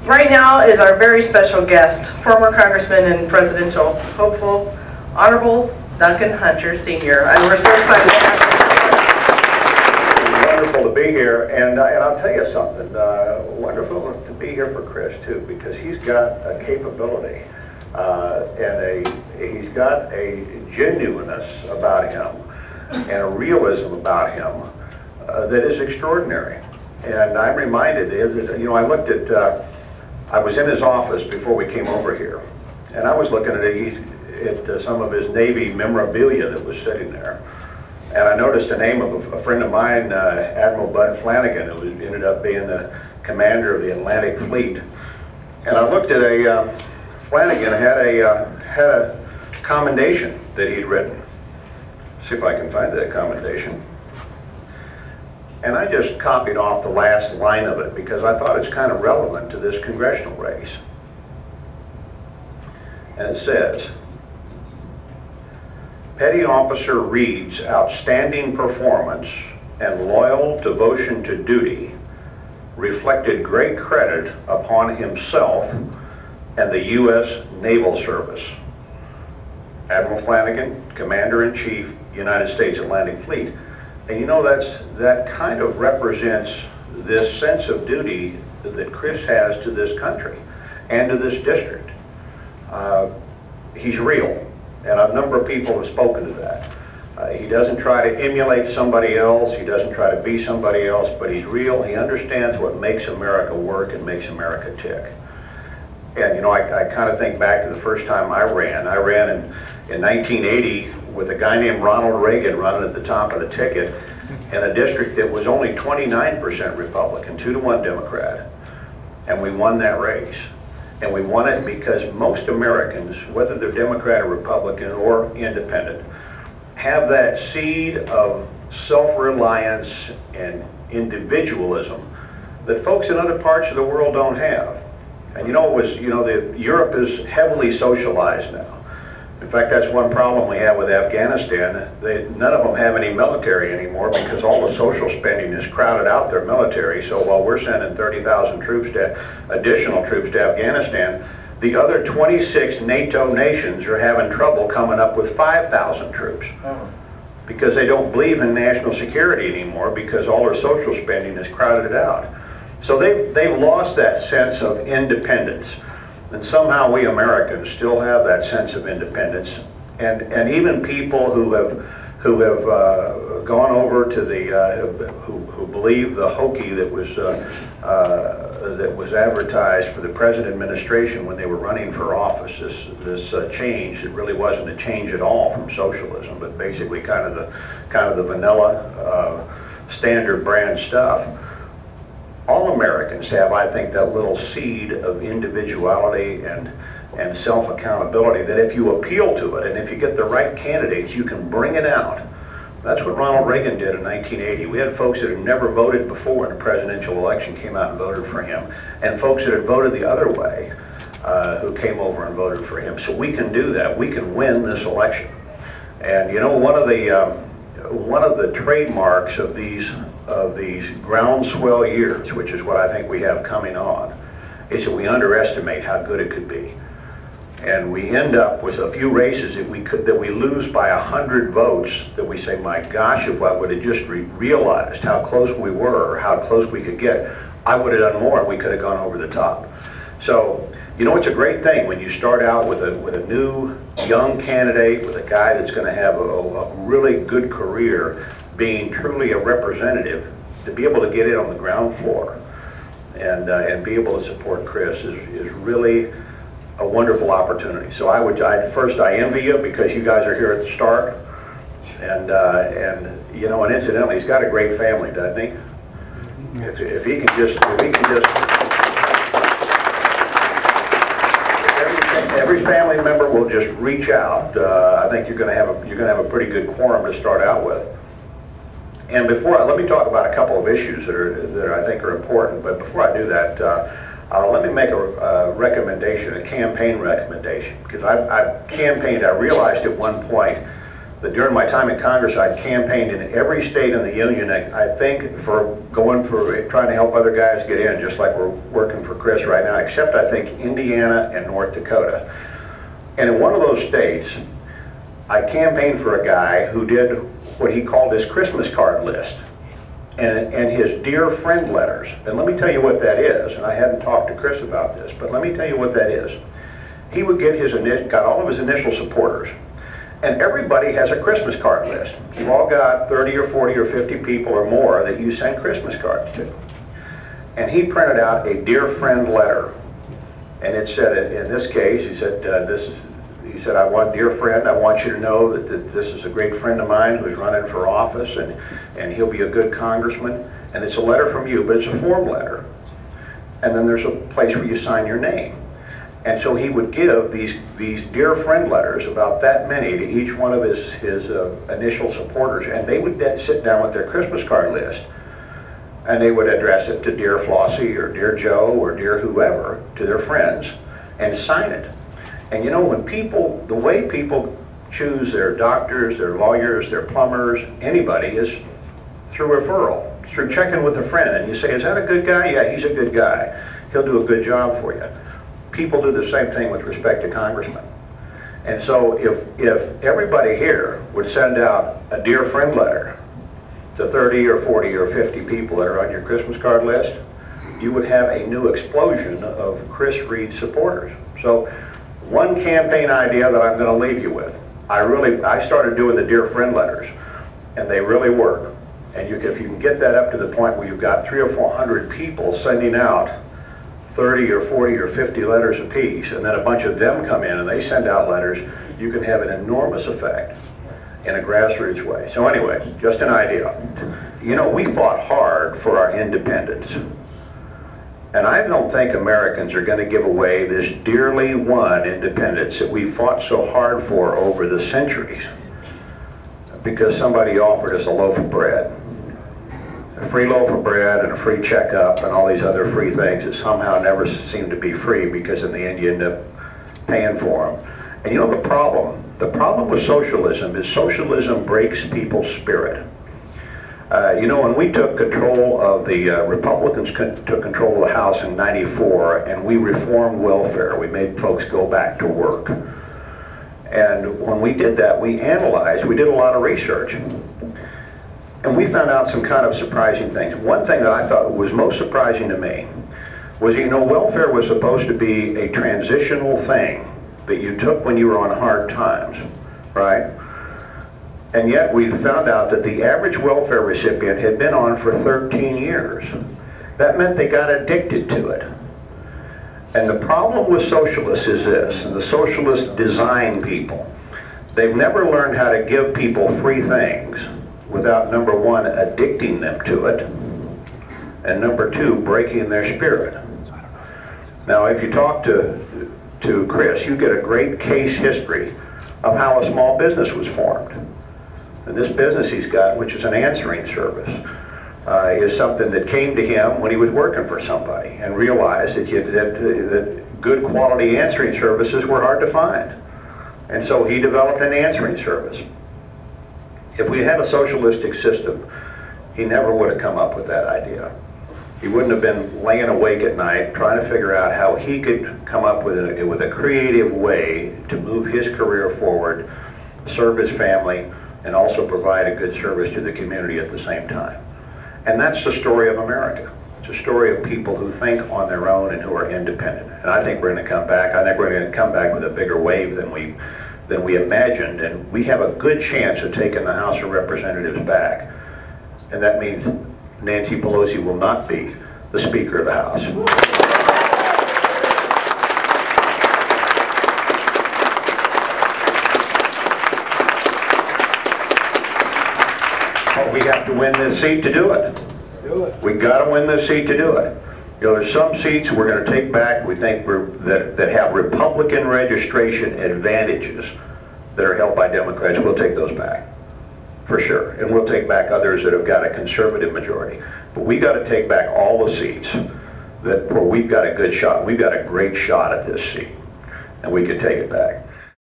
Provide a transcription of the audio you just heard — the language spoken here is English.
Right now is our very special guest, former Congressman and presidential hopeful, Honorable Duncan Hunter Sr. And we're so excited to have him. It's wonderful to be here, and I'll tell you something, wonderful to be here for Chris too, because he's got a capability and he's got a genuineness about him and a realism about him that is extraordinary. And I'm reminded, you know, I was in his office before we came over here, and I was looking at some of his Navy memorabilia that was sitting there, and I noticed the name of a friend of mine, Admiral Bud Flanagan, who ended up being the commander of the Atlantic Fleet. And I looked at Flanagan had a commendation that he'd written. See if I can find that commendation. And I just copied off the last line of it because I thought it's kind of relevant to this congressional race. And it says, Petty Officer Reed's outstanding performance and loyal devotion to duty reflected great credit upon himself and the U.S. Naval Service. Admiral Flanagan, Commander-in-Chief, United States Atlantic Fleet. And you know, that kind of represents this sense of duty that Chris has to this country and to this district. He's real, and a number of people have spoken to that. He doesn't try to emulate somebody else, he doesn't try to be somebody else, but he's real. He understands what makes America work and makes America tick. And you know, I kind of think back to the first time I ran. I ran in 1980 with a guy named Ronald Reagan running at the top of the ticket in a district that was only 29% Republican, 2-to-1 Democrat. And we won that race. And we won it because most Americans, whether they're Democrat or Republican or independent, have that seed of self-reliance and individualism that folks in other parts of the world don't have. And you know, Europe is heavily socialized now. In fact, that's one problem we have with Afghanistan. None of them have any military anymore because all the social spending has crowded out their military. So while we're sending 30,000 additional troops to Afghanistan, the other 26 NATO nations are having trouble coming up with 5,000 troops because they don't believe in national security anymore because all their social spending has crowded it out. So they've lost that sense of independence. And somehow we Americans still have that sense of independence, and even people who have gone over to the who believe the hokey that was advertised for the present administration when they were running for office. This change, it really wasn't a change at all from socialism, but basically kind of the vanilla standard brand stuff. All Americans have, I think, that little seed of individuality and self-accountability that if you appeal to it and if you get the right candidates, you can bring it out. That's what Ronald Reagan did in 1980. We had folks that had never voted before in a presidential election came out and voted for him, and folks that had voted the other way who came over and voted for him. So we can do that. We can win this election. And you know, one of the trademarks of these groundswell years, which is what I think we have coming on, is that we underestimate how good it could be. And we end up with a few races that we lose by 100 votes that we say, my gosh, if I would have just realized how close we were or how close we could get, I would have done more and we could have gone over the top. So, you know, it's a great thing when you start out with a new young candidate, with a guy that's going to have a really good career, being truly a representative, to be able to get in on the ground floor and be able to support Chris is really a wonderful opportunity. So I envy you because you guys are here at the start, and you know, and incidentally, he's got a great family, doesn't he? If he can just every family member will just reach out, I think you're going to have a pretty good quorum to start out with. And let me talk about a couple of issues that I think are important. But before I do that, let me make a recommendation, a campaign recommendation, because I've campaigned. I realized at one point that during my time in Congress, I'd campaigned in every state in the Union, I think, for trying to help other guys get in, just like we're working for Chris right now, except I think Indiana and North Dakota. And in one of those states, I campaigned for a guy who did what he called his Christmas card list and his dear friend letters. And let me tell you what that is, and I hadn't talked to Chris about this, but let me tell you what that is. He would get got all of his initial supporters, and everybody has a Christmas card list. You've all got 30 or 40 or 50 people or more that you send Christmas cards to. And he printed out a dear friend letter. And it said, in this case, he said, he said, dear friend, I want you to know that this is a great friend of mine who's running for office, and he'll be a good congressman. And it's a letter from you, but it's a form letter. And then there's a place where you sign your name. And so he would give these dear friend letters, about that many, to each one of his initial supporters, and they would then sit down with their Christmas card list, and they would address it to Dear Flossie or Dear Joe or Dear whoever, to their friends, and sign it. And you know, the way people choose their doctors, their lawyers, their plumbers, anybody, is through referral, through checking with a friend. And you say, is that a good guy? Yeah, he's a good guy. He'll do a good job for you. People do the same thing with respect to congressmen. And so if everybody here would send out a dear friend letter to 30 or 40 or 50 people that are on your Christmas card list, you would have a new explosion of Chris Reed supporters. So one campaign idea that I'm going to leave you with, I started doing the dear friend letters, and they really work. And if you can get that up to the point where you've got 300 or 400 people sending out 30 or 40 or 50 letters apiece, and then a bunch of them come in and they send out letters, you can have an enormous effect in a grassroots way. So anyway, just an idea. You know, we fought hard for our independence. And I don't think Americans are going to give away this dearly won independence that we fought so hard for over the centuries because somebody offered us a loaf of bread. A free loaf of bread and a free checkup and all these other free things that somehow never seem to be free, because in the end you end up paying for them. And you know the problem with socialism is socialism breaks people's spirit. You know, when we took control of Republicans took control of the House in '94, and we reformed welfare. We made folks go back to work. And when we did that, we did a lot of research. And we found out some kind of surprising things. One thing that I thought was most surprising to me was, you know, welfare was supposed to be a transitional thing that you took when you were on hard times, right? And yet we found out that the average welfare recipient had been on for 13 years. That meant they got addicted to it. And the problem with socialists is this, and the socialists design people. They've never learned how to give people free things without, number one, addicting them to it, and number two, breaking their spirit. Now, if you talk to Chris, you get a great case history of how a small business was formed. And this business he's got, which is an answering service, is something that came to him when he was working for somebody and realized that good quality answering services were hard to find. And so he developed an answering service. If we had a socialistic system, he never would have come up with that idea. He wouldn't have been laying awake at night trying to figure out how he could come up with a creative way to move his career forward, serve his family, and also provide a good service to the community at the same time. And that's the story of America. It's a story of people who think on their own and who are independent. And I think we're going to come back. I think we're going to come back with a bigger wave than we imagined. And we have a good chance of taking the House of Representatives back. And that means Nancy Pelosi will not be the Speaker of the House. But we have to win this seat to do it. We got to win this seat to do it. You know, there's some seats we're going to take back. We think that have Republican registration advantages that are held by Democrats. We'll take those back, for sure. And we'll take back others that have got a conservative majority. But we got to take back all the seats where we've got a good shot. We've got a great shot at this seat, and we can take it back.